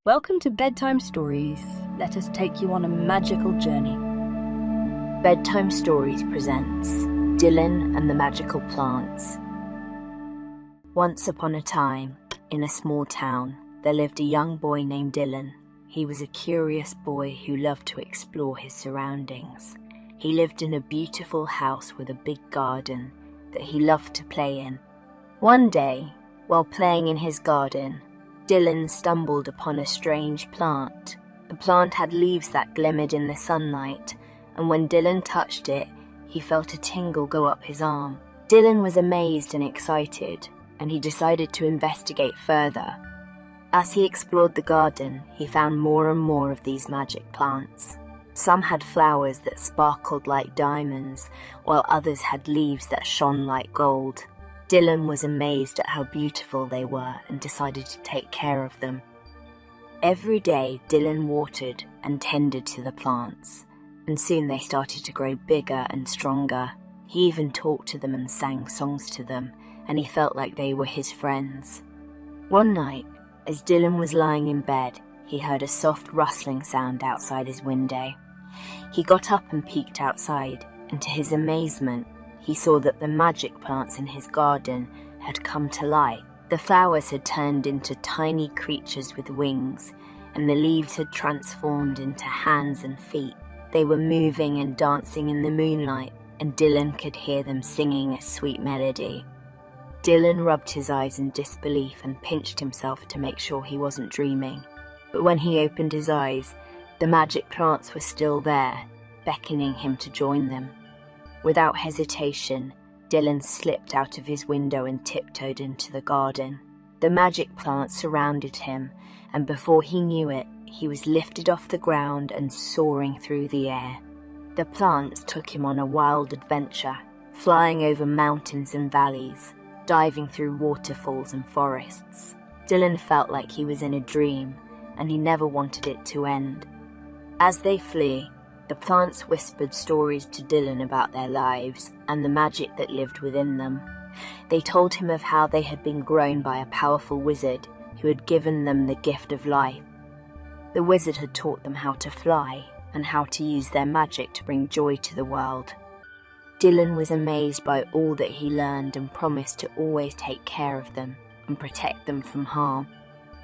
Welcome to Bedtime Stories. Let us take you on a magical journey. Bedtime Stories presents Dillan and the Magical Plants. Once upon a time, in a small town, there lived a young boy named Dillan. He was a curious boy who loved to explore his surroundings. He lived in a beautiful house with a big garden that he loved to play in. One day, while playing in his garden, Dillan stumbled upon a strange plant. The plant had leaves that glimmered in the sunlight, and when Dillan touched it, he felt a tingle go up his arm. Dillan was amazed and excited, and he decided to investigate further. As he explored the garden, he found more and more of these magic plants. Some had flowers that sparkled like diamonds, while others had leaves that shone like gold. Dillan was amazed at how beautiful they were and decided to take care of them. Every day, Dillan watered and tended to the plants, and soon they started to grow bigger and stronger. He even talked to them and sang songs to them, and he felt like they were his friends. One night, as Dillan was lying in bed, he heard a soft rustling sound outside his window. He got up and peeked outside, and to his amazement, he saw that the magic plants in his garden had come to life. The flowers had turned into tiny creatures with wings, and the leaves had transformed into hands and feet. They were moving and dancing in the moonlight, and Dillan could hear them singing a sweet melody. Dillan rubbed his eyes in disbelief and pinched himself to make sure he wasn't dreaming. But when he opened his eyes, the magic plants were still there, beckoning him to join them. Without hesitation, Dillan slipped out of his window and tiptoed into the garden. The magic plants surrounded him, and before he knew it, he was lifted off the ground and soaring through the air. The plants took him on a wild adventure, flying over mountains and valleys, diving through waterfalls and forests. Dillan felt like he was in a dream, and he never wanted it to end. As they flew, the plants whispered stories to Dillan about their lives and the magic that lived within them. They told him of how they had been grown by a powerful wizard who had given them the gift of life. The wizard had taught them how to fly and how to use their magic to bring joy to the world. Dillan was amazed by all that he learned and promised to always take care of them and protect them from harm.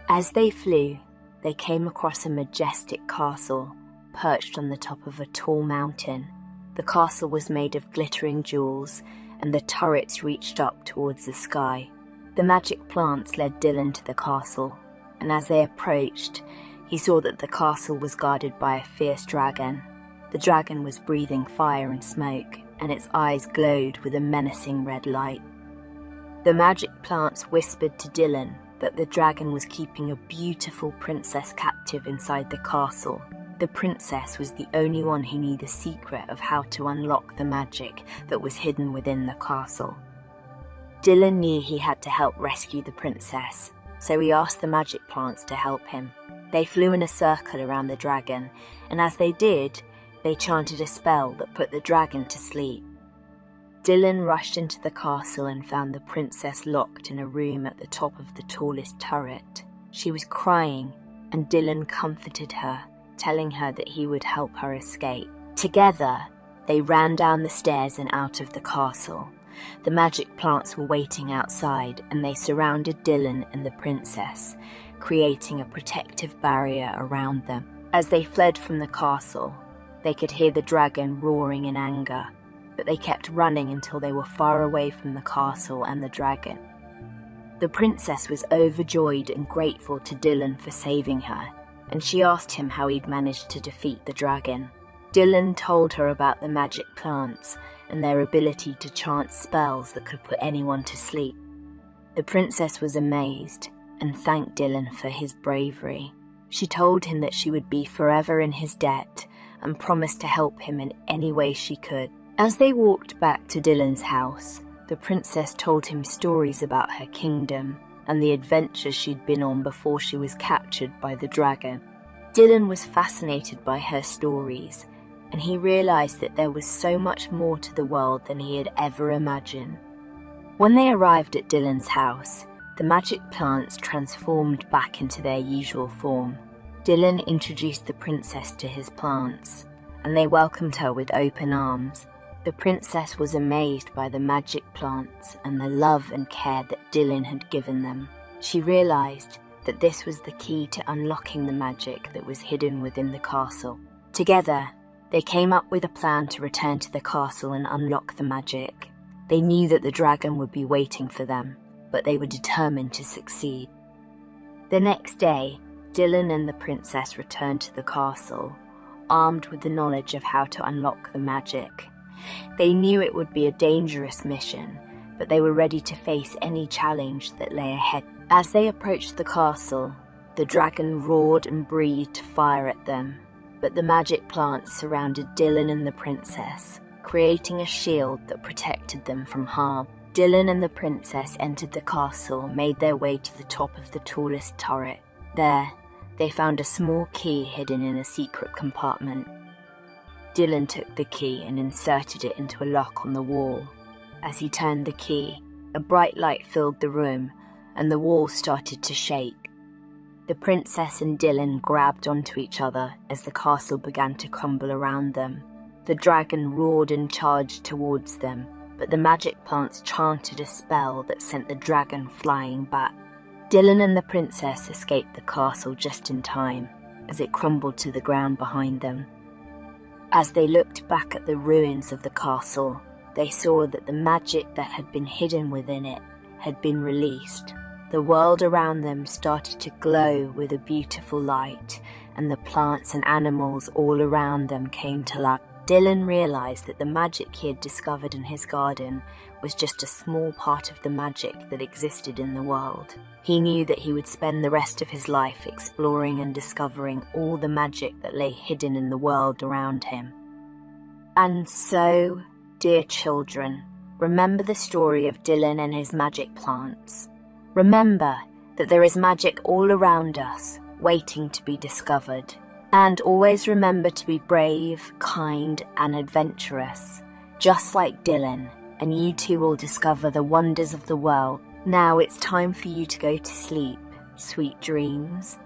As they flew, they came across a majestic castle perched on the top of a tall mountain. The castle was made of glittering jewels, and the turrets reached up towards the sky. The magic plants led Dillan to the castle, and as they approached, he saw that the castle was guarded by a fierce dragon. The dragon was breathing fire and smoke, and its eyes glowed with a menacing red light. The magic plants whispered to Dillan that the dragon was keeping a beautiful princess captive inside the castle. The princess was the only one who knew the secret of how to unlock the magic that was hidden within the castle. Dillan knew he had to help rescue the princess, so he asked the magic plants to help him. They flew in a circle around the dragon, and as they did, they chanted a spell that put the dragon to sleep. Dillan rushed into the castle and found the princess locked in a room at the top of the tallest turret. She was crying, and Dillan comforted her, telling her that he would help her escape. Together, they ran down the stairs and out of the castle. The magic plants were waiting outside, and they surrounded Dillan and the princess, creating a protective barrier around them. As they fled from the castle, they could hear the dragon roaring in anger, but they kept running until they were far away from the castle and the dragon. The princess was overjoyed and grateful to Dillan for saving her, and she asked him how he'd managed to defeat the dragon. Dillan told her about the magic plants and their ability to chant spells that could put anyone to sleep. The princess was amazed and thanked Dillan for his bravery. She told him that she would be forever in his debt and promised to help him in any way she could. As they walked back to Dillan's house, the princess told him stories about her kingdom and the adventures she'd been on before she was captured by the dragon. Dillan was fascinated by her stories, and he realized that there was so much more to the world than he had ever imagined. When they arrived at Dillan's house, the magic plants transformed back into their usual form. Dillan introduced the princess to his plants, and they welcomed her with open arms. The princess was amazed by the magic plants and the love and care that Dillan had given them. She realized that this was the key to unlocking the magic that was hidden within the castle. Together, they came up with a plan to return to the castle and unlock the magic. They knew that the dragon would be waiting for them, but they were determined to succeed. The next day, Dillan and the princess returned to the castle, armed with the knowledge of how to unlock the magic. They knew it would be a dangerous mission, but they were ready to face any challenge that lay ahead. As they approached the castle, the dragon roared and breathed fire at them, but the magic plants surrounded Dillan and the princess, creating a shield that protected them from harm. Dillan and the princess entered the castle, made their way to the top of the tallest turret. There, they found a small key hidden in a secret compartment. Dillan took the key and inserted it into a lock on the wall. As he turned the key, a bright light filled the room, and the wall started to shake. The princess and Dillan grabbed onto each other as the castle began to crumble around them. The dragon roared and charged towards them, but the magic plants chanted a spell that sent the dragon flying back. Dillan and the princess escaped the castle just in time, as it crumbled to the ground behind them. As they looked back at the ruins of the castle, they saw that the magic that had been hidden within it had been released. The world around them started to glow with a beautiful light, and the plants and animals all around them came to life. Dillan realized that the magic he had discovered in his garden was just a small part of the magic that existed in the world. He knew that he would spend the rest of his life exploring and discovering all the magic that lay hidden in the world around him. And so, dear children, remember the story of Dillan and his magic plants. Remember that there is magic all around us, waiting to be discovered. And always remember to be brave, kind, and adventurous, just like Dillan, and you too will discover the wonders of the world. Now it's time for you to go to sleep. Sweet dreams.